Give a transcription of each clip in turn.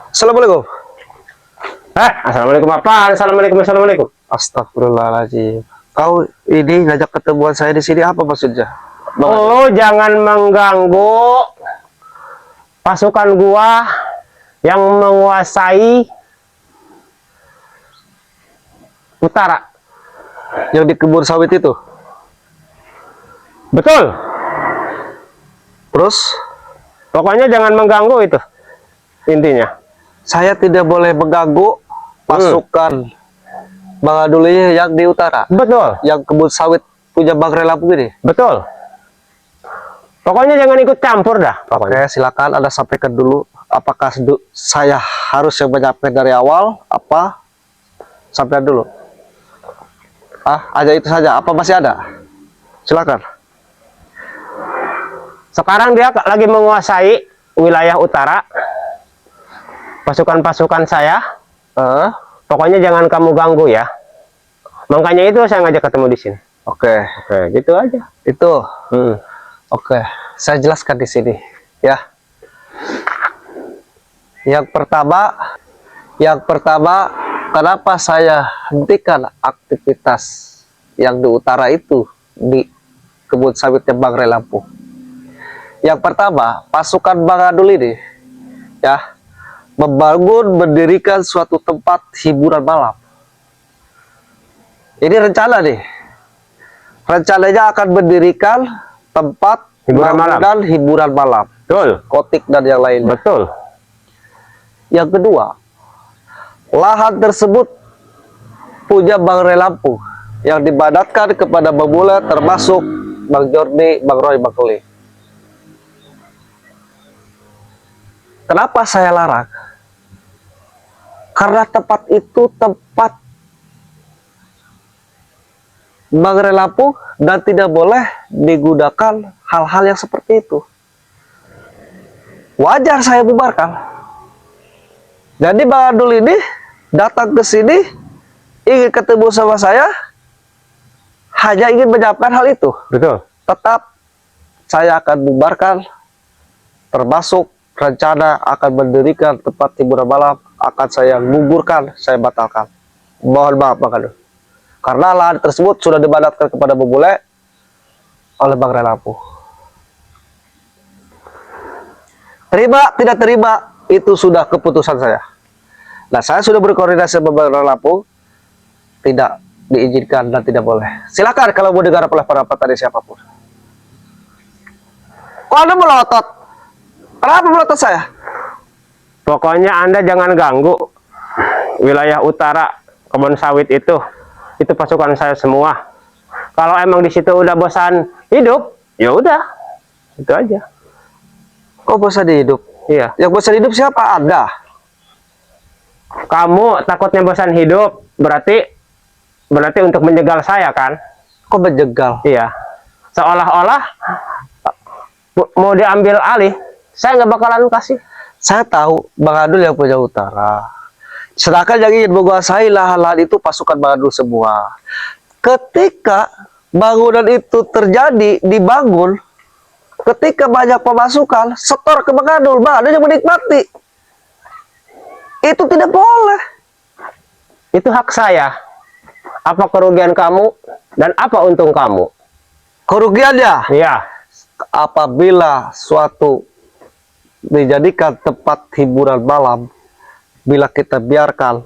Assalamualaikum. Assalamualaikum apa? Assalamualaikum. Astagfirullahaladzim. Kau ini ngajak ketemuan saya di sini apa maksudnya? Oh, jangan mengganggu pasukan gua yang menguasai utara. Yang di kebun sawit itu. Betul. Terus? Pokoknya jangan mengganggu itu. Intinya. Saya tidak boleh mengganggu pasukan Bang Adul ini yang di utara. Betul. Yang kebun sawit punya Bang Relapu ini. Betul. Pokoknya jangan ikut campur dah. Oke, silakan Anda sampaikan dulu. Apakah saya harus yang menyampaikan dari awal? Apa? Sampaikan dulu. Aja itu saja. Apa masih ada? Silakan. Sekarang dia lagi menguasai wilayah utara. Pasukan-pasukan saya. Pokoknya jangan kamu ganggu ya. Makanya itu saya ngajak ketemu di sini. Oke, Gitu aja. itu. Oke, saya jelaskan di sini ya. Yang pertama, kenapa saya hentikan aktivitas yang di utara itu di kebun sawitnya Bang Relapu? Yang pertama, pasukan Bang Adul ini ya mendirikan suatu tempat hiburan malam. Ini rencana nih. Rencananya akan mendirikan tempat hiburan malam. Betul. Kotik dan yang lainnya. Betul. Yang kedua, lahan tersebut punya Bang Relapu yang dibadatkan kepada Bang Bule, termasuk Bang Jordi, Bang Roy, Bang Keli. Kenapa saya larang? Karena tempat itu tempat Bang Relapu dan tidak boleh digunakan hal-hal yang seperti itu. Wajar saya bubarkan. Jadi Bang Adul ini datang ke sini ingin ketemu sama saya, hanya ingin menyampaikan hal itu. Betul. Tetap saya akan bubarkan, termasuk rencana akan mendirikan tempat hiburan malam akan saya gugurkan, saya batalkan. Mohon maaf Bang Adul. Karena lahan tersebut sudah dibadatkan kepada Bang Bule oleh Bang Relapu. Terima, tidak terima, itu sudah keputusan saya. Nah, saya sudah berkoordinasi dengan Bang Relapu, tidak diizinkan dan tidak boleh. Silakan kalau mau digarap oleh para petani siapapun. Kok Anda melotot? Kenapa melotot saya? Pokoknya Anda jangan ganggu wilayah utara kebun sawit itu. Itu pasukan saya semua. Kalau emang di situ udah bosan hidup, ya udah. Itu aja. Kok bosan hidup? Iya. Yang bosan hidup siapa? Anda. Kamu takutnya bosan hidup, berarti untuk menjegal saya kan? Kok menjegal? Iya. Seolah-olah mau diambil alih, saya nggak bakalan kasih. Saya tahu Bang Adul yang punya utara. Sedangkan yang ingin menguasai lahan-lahan itu pasukan Bang Adul semua. Ketika bangunan itu terjadi, dibangun, ketika banyak pemasukan, setor ke Bang Adul yang menikmati. Itu tidak boleh. Itu hak saya. Apa kerugian kamu dan apa untung kamu? Kerugiannya? Iya. Apabila suatu dijadikan tempat hiburan malam, bila kita biarkan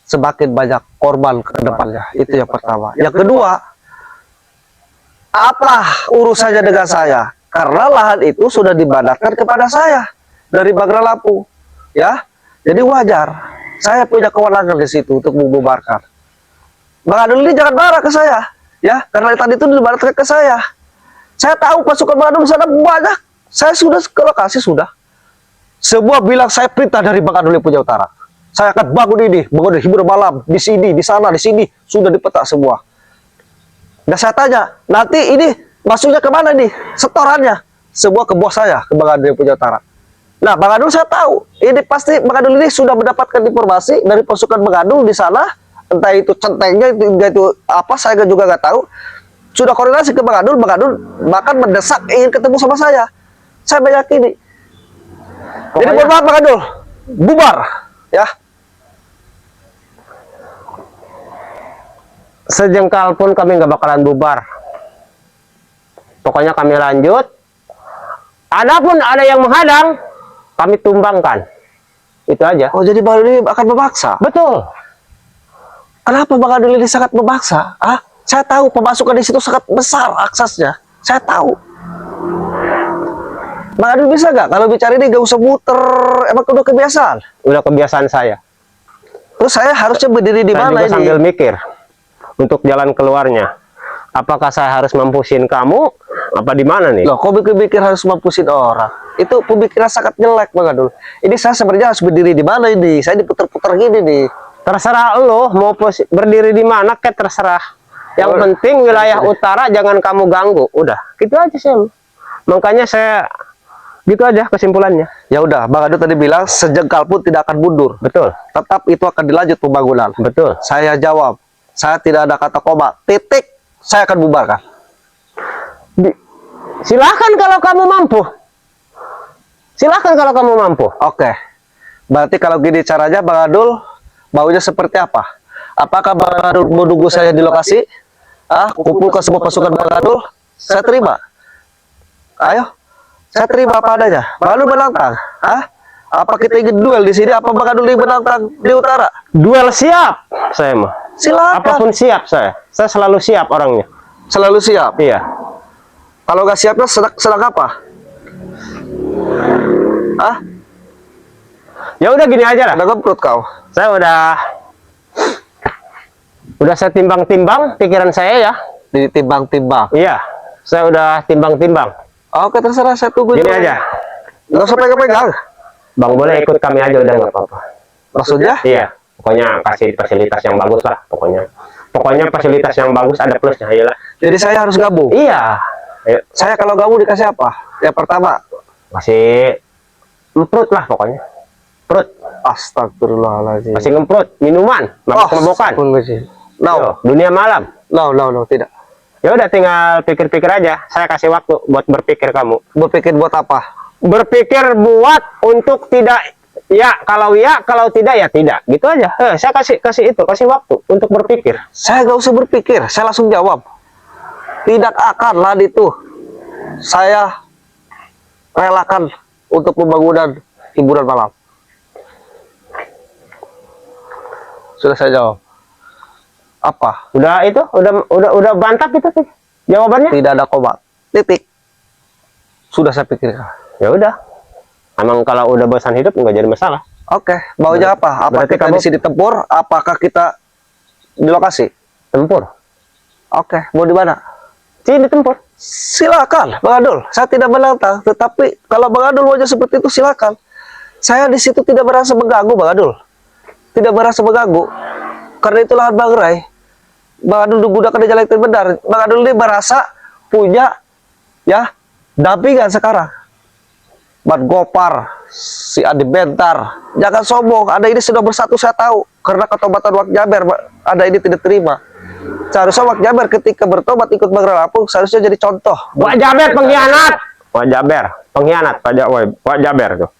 semakin banyak korban ke depannya. Itu yang pertama. Yang kedua, apa urusannya dengan saya? Karena lahan itu sudah dibadatkan kepada saya dari Bang Relapu, ya. Jadi wajar. Saya punya kewenangan di situ untuk membubarkan. Bang Adul ini jangan marah ke saya, ya. Karena tadi itu dibadatkan ke saya. Saya tahu pasukan Bang Adul sana banyak. Saya sudah ke lokasi sudah. Semua bilang saya perintah dari Bang Adul yang punya utara. Saya akan bangun ini, bangun hiburan malam di sini, di sana, di sini, sudah dipetak semua. Dan saya tanya, nanti ini masuknya kemana nih? Setorannya semua ke bos saya, ke Bang Adul yang punya utara. Nah, Bang Adul saya tahu, ini pasti Bang Adul ini sudah mendapatkan informasi dari pasukan Bang Adul di sana, entah itu centengnya, itu apa, saya juga nggak tahu. Sudah koordinasi ke Bang Adul bahkan mendesak ingin ketemu sama saya. Saya meyakini. Jadi mohon maaf Bang Adul, bubar, ya. Sejengkal pun kami nggak bakalan bubar. Pokoknya kami lanjut. Adapun ada yang menghadang, kami tumbangkan. Itu aja. Oh, jadi Bang Adul ini akan memaksa? Betul. Kenapa Bang Adul ini sangat memaksa? Ah, saya tahu pemasukan di situ sangat besar aksesnya. Saya tahu. Bang Adul bisa nggak kalau bicara ini nggak usah muter? Emang udah kebiasaan? Udah kebiasaan saya. Terus saya harusnya berdiri di Saya mana juga ini? sambil mikir untuk jalan keluarnya. Apakah saya harus mempusin kamu? Apa di mana nih? Loh, kok pikir-pikir harus mampusin orang? Itu pemikiran sangat jelek Bang Adul. Ini saya sebenarnya harus berdiri di mana ini? Saya diputar-putar gini nih. Terserah lo mau berdiri di mana, kayak terserah. Yang penting wilayah utara jangan kamu ganggu. Udah, gitu aja sih. Makanya saya gitu aja kesimpulannya. Ya udah, Bang Adul tadi bilang sejengkal pun tidak akan mundur. Betul, Tetap itu akan dilanjut pembangunan. betul. Saya jawab, saya tidak ada kata koma. Titik, saya akan bubarkan. Silahkan kalau kamu mampu. Silahkan kalau kamu mampu. Oke. Berarti kalau gini caranya Bang Adul maunya seperti apa? Apakah Bang Adul menunggu saya di lokasi? Kumpulkan semua pasukan Bang Adul, saya terima. Ayo, saya terima apa adanya. Bang Adul menantang. Apa kita ingin duel di sini? Apa Bang Adul ingin menantang di utara? Duel siap, saya mah. Silakan. Apapun siap saya. Saya selalu siap orangnya. Selalu siap. Iya. Kalau nggak siapnya sedang apa? Ya udah gini aja lah. Ada gemprut kau. Saya udah saya timbang-timbang pikiran saya ya. Ditimbang-timbang. Iya. Saya udah timbang-timbang. Oke, terserah, saya tunggu. Gini juga. aja. Nggak usah pegang-pegang. Bang boleh ikut kami aja udah nggak apa-apa. Maksudnya? Iya. Pokoknya kasih fasilitas yang bagus lah. Pokoknya fasilitas yang bagus ada plusnya. Iyalah. Jadi saya harus gabung. Iya. Ayo. Saya kalau gabung dikasih apa? Yang pertama, Masih ngemprut lah pokoknya. Perut. astagfirullahaladzim. Masih ngemprut. Minuman. Mabok-mabokan. No, Dunia malam. no, tidak. Ya udah tinggal pikir-pikir aja. Saya kasih waktu buat berpikir kamu. Berpikir buat apa? Berpikir buat untuk tidak ya, kalau tidak ya tidak. Gitu aja. Saya kasih waktu untuk berpikir. Saya nggak usah berpikir, saya langsung jawab. Tidak akan lah itu. Saya relakan untuk pembangunan hiburan malam. Sudah saya jawab. Apa? Udah itu, udah bantap itu sih jawabannya. Tidak ada koma. Titik. Sudah saya pikirkan. Ya udah. Emang kalau udah bosan hidup nggak jadi masalah. Oke, maunya apa? Apa berarti kita kamu- di sini tempur? Apakah kita di lokasi? Tempur. Oke, mau di mana? Sini tempur. Silakan, Bang Adul. Saya tidak menantang, tetapi kalau Bang Adul wajah seperti itu silakan. Saya di situ tidak merasa mengganggu, Bang Adul. Tidak merasa mengganggu. Karena itu lahan Bang Rai. Bang Adul digunakan di jalan yang benar. Bang Adul ini merasa punya ya dampingan sekarang. Mat Gopar, si Adi Bentar, jangan sombong. Ada ini sudah bersatu, saya tahu. Karena ketobatan Wak Jaber, ada ini tidak terima. Seharusnya Wak Jaber ketika bertobat ikut Bang Lampung, seharusnya jadi contoh. Wak Jaber pengkhianat. Wak Jaber pengkhianat. Wak Jaber tuh.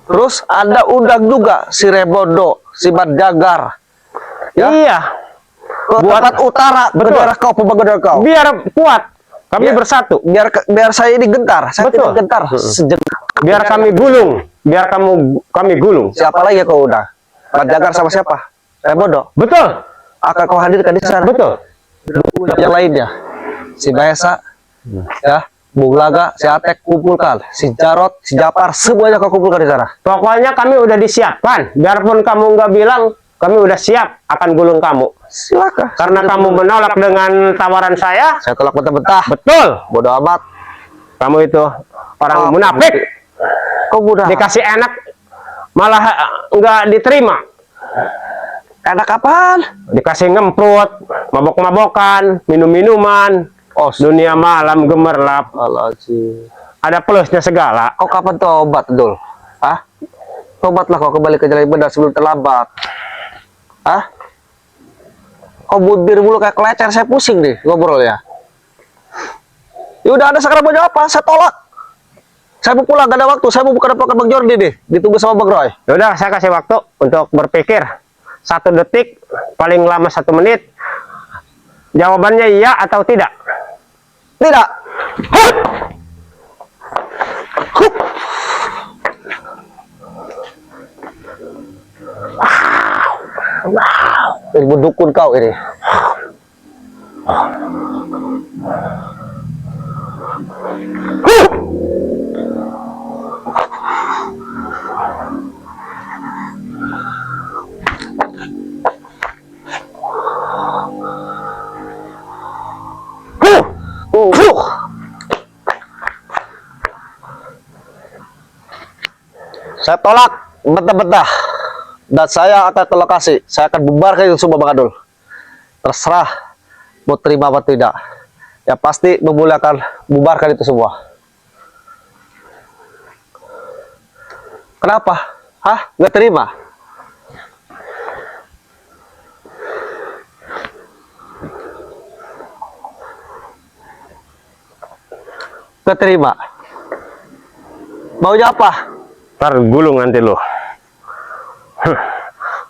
Terus Anda undang juga si Rebondo, si Mat Jagar, ya, Iya. ke Buat- tempat utara, ke Betul. daerah kau, pembangunan kau. Biar kuat. Kami Biar- bersatu. Biar saya ini gentar, saya Betul. tidak gentar. Biar kami gulung. Biar kami gulung. Siapa lagi yang kau undang? Mat Jagar sama siapa? Rebondo. Betul. Akan kau hadirkan di sana. Betul. Yang lainnya, si Maesa, ya, Bung Laga, si Atek kumpulkan, si Jarot, si Japar, semuanya kau kumpulkan di sana. Pokoknya kami udah disiapkan. Biarpun kamu nggak bilang, kami udah siap akan gulung kamu. Silakan. Karena kamu menolak dengan tawaran saya. Saya tolak mentah-mentah. Betul. Bodoh amat. Kamu itu orang Oh, munafik. Kau mudah. Dikasih enak, malah nggak diterima. Enak apaan? Dikasih ngemprut, mabok-mabokan, minum-minuman. Oh, Dunia malam gemerlap. Alhaji. Ada plusnya segala. Kau kapan tobat, Dul? Tobatlah kau kembali ke jalan yang benar sebelum terlambat. Kau budir mulu kayak kelecer, saya pusing nih ngobrol ya. Ya udah, Anda sekarang mau jawab apa? Saya tolak. Saya mau pulang, gak ada waktu. Saya mau buka depan Bang Jordi nih. Ditunggu sama Bang Roy. Yaudah, saya kasih waktu untuk berpikir 1 detik, paling lama 1 menit. Jawabannya iya atau tidak? Tidak. Ilmu dukun kau ini. Saya tolak betah-betah, dan saya akan ke lokasi. Saya akan bubarkan itu semua Bang Adul. Terserah mau terima atau tidak. Ya pasti Bang Bule akan bubarkan itu semua. Kenapa? Hah? Nggak terima? Nggak terima? Maunya apa? Ntar gulung nanti lo.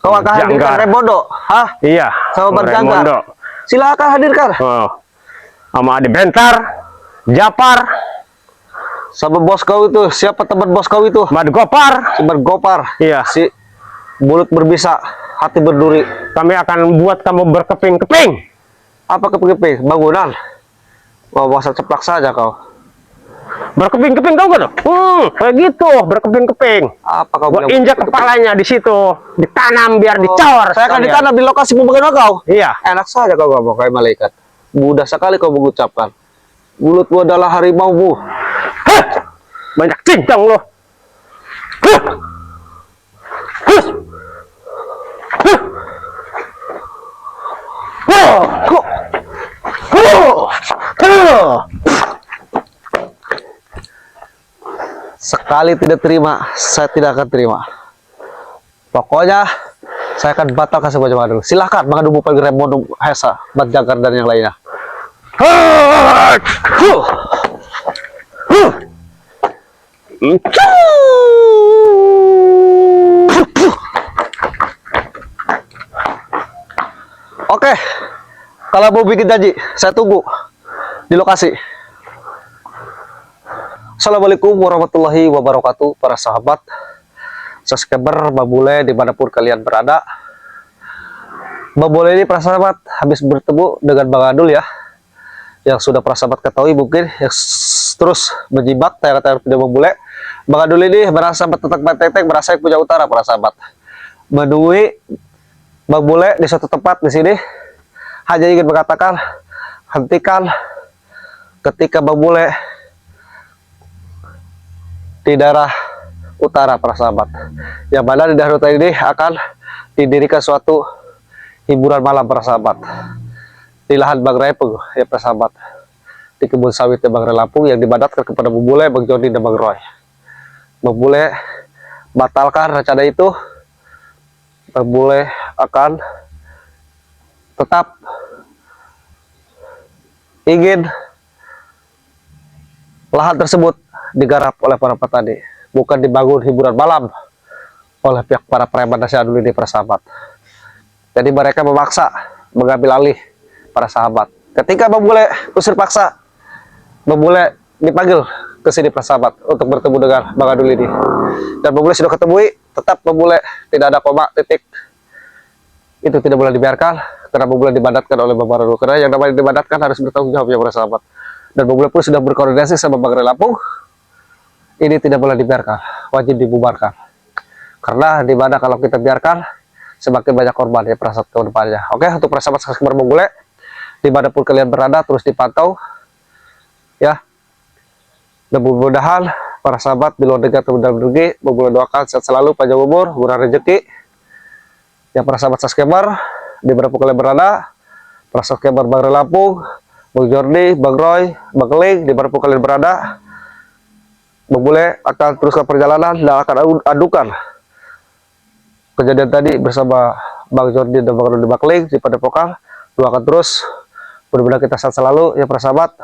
Kau akan hadirkan Janggar. Rebondo? Hah? Iya. Sama Bang Raimundo. Janggar? Silakan hadirkan. Oh. Sama Adi Bentar, Japar, Sama bos kau itu. Siapa teman bos kau itu? Mad Gopar. Si Gopar. Iya. Si mulut berbisa, hati berduri. Kami akan buat kamu berkeping-keping. Apa keping-keping? Bangunan. Mau masa ceplak saja kau. Berkeping-keping tau gak tuh? Kayak gitu, berkeping-keping. Apa kau Gua bilang? injak kepalanya di situ, ditanam biar dicor. Saya akan sekalian. ditanam di lokasi pembangunan kau. Iya. Enak saja kau ngomong kayak malaikat. Mudah sekali kau mengucapkan. Mulutmu adalah harimaumu. Hah! Banyak cincang loh. Hah! Hah! Hah! Kok? Sekali tidak terima, saya tidak akan terima. Pokoknya saya akan batalkan semua jemaah dulu. Silahkan mengadu Bupal Raimundo, Hesa, Bang Janggar dan yang lainnya. Hah! Oke, kalau mau bikin janji, saya tunggu di lokasi. Assalamualaikum warahmatullahi wabarakatuh, para sahabat, subscriber Bang Bule dimanapun kalian berada. Bang Bule ini para sahabat habis bertemu dengan Bang Adul ya, yang sudah para sahabat ketahui mungkin, yang terus menjibat tayangan-tayangan video Bang Bule. Bang Adul ini merasa bertetek bantek, merasa yang punya utara para sahabat. Menemui Bang Bule di suatu tempat di sini, hanya ingin mengatakan hentikan ketika Bang Bule di daerah utara para sahabat, yang mana di daerah utara ini akan didirikan suatu hiburan malam para sahabat di lahan Bang Raipung ya para sahabat, di kebun sawit Bang Lampung, yang dibadatkan kepada Bang Bule, Bang Jordi dan Bang Roy. Bang Bule batalkan rencana itu. Bang Bule akan tetap ingin lahan tersebut digarap oleh para petani, bukan dibangun hiburan malam oleh pihak para preman nasional dulu ini para sahabat. Jadi mereka memaksa mengambil alih para sahabat. Ketika Bang Bule usir paksa, Bang Bule dipanggil ke sini para sahabat untuk bertemu dengan Bang Adul ini. Dan Bang Bule sudah ketemui, tetap Bang Bule tidak ada koma, titik. Itu tidak boleh dibiarkan karena Bang Bule dibadatkan oleh Bang Adul. Karena yang namanya dibadatkan harus bertanggung jawab ya para sahabat. Dan Bang Bule pun sudah berkoordinasi sama Bang Lampung. Ini tidak boleh dibiarkan, wajib dibubarkan. Karena di mana kalau kita biarkan, semakin banyak korban ya para sahabat ke depannya. Oke, untuk para sahabat subscriber Bang Bule, dimanapun kalian berada, terus dipantau ya. Dan mudah-mudahan para sahabat di luar negeri atau dalam negeri, Bang Bule doakan sehat selalu, panjang umur, murah rezeki. Ya para sahabat subscriber dimanapun kalian berada, para subscriber Bang Lampung, Bang Jordi, Bang Roy, Bang Ling, dimanapun kalian berada, Bang Bule akan teruskan perjalanan dan akan adukan kejadian tadi bersama Bang Jordi dan Bang Rudi Bakling di Padepokan. Doakan terus, mudah-mudahan kita sehat selalu ya para sahabat.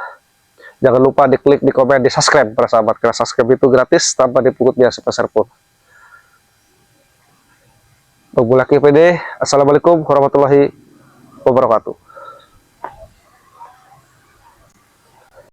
Jangan lupa diklik, di komen, di subscribe para sahabat, karena subscribe itu gratis tanpa dipungut biaya sepeser pun. Assalamualaikum warahmatullahi wabarakatuh.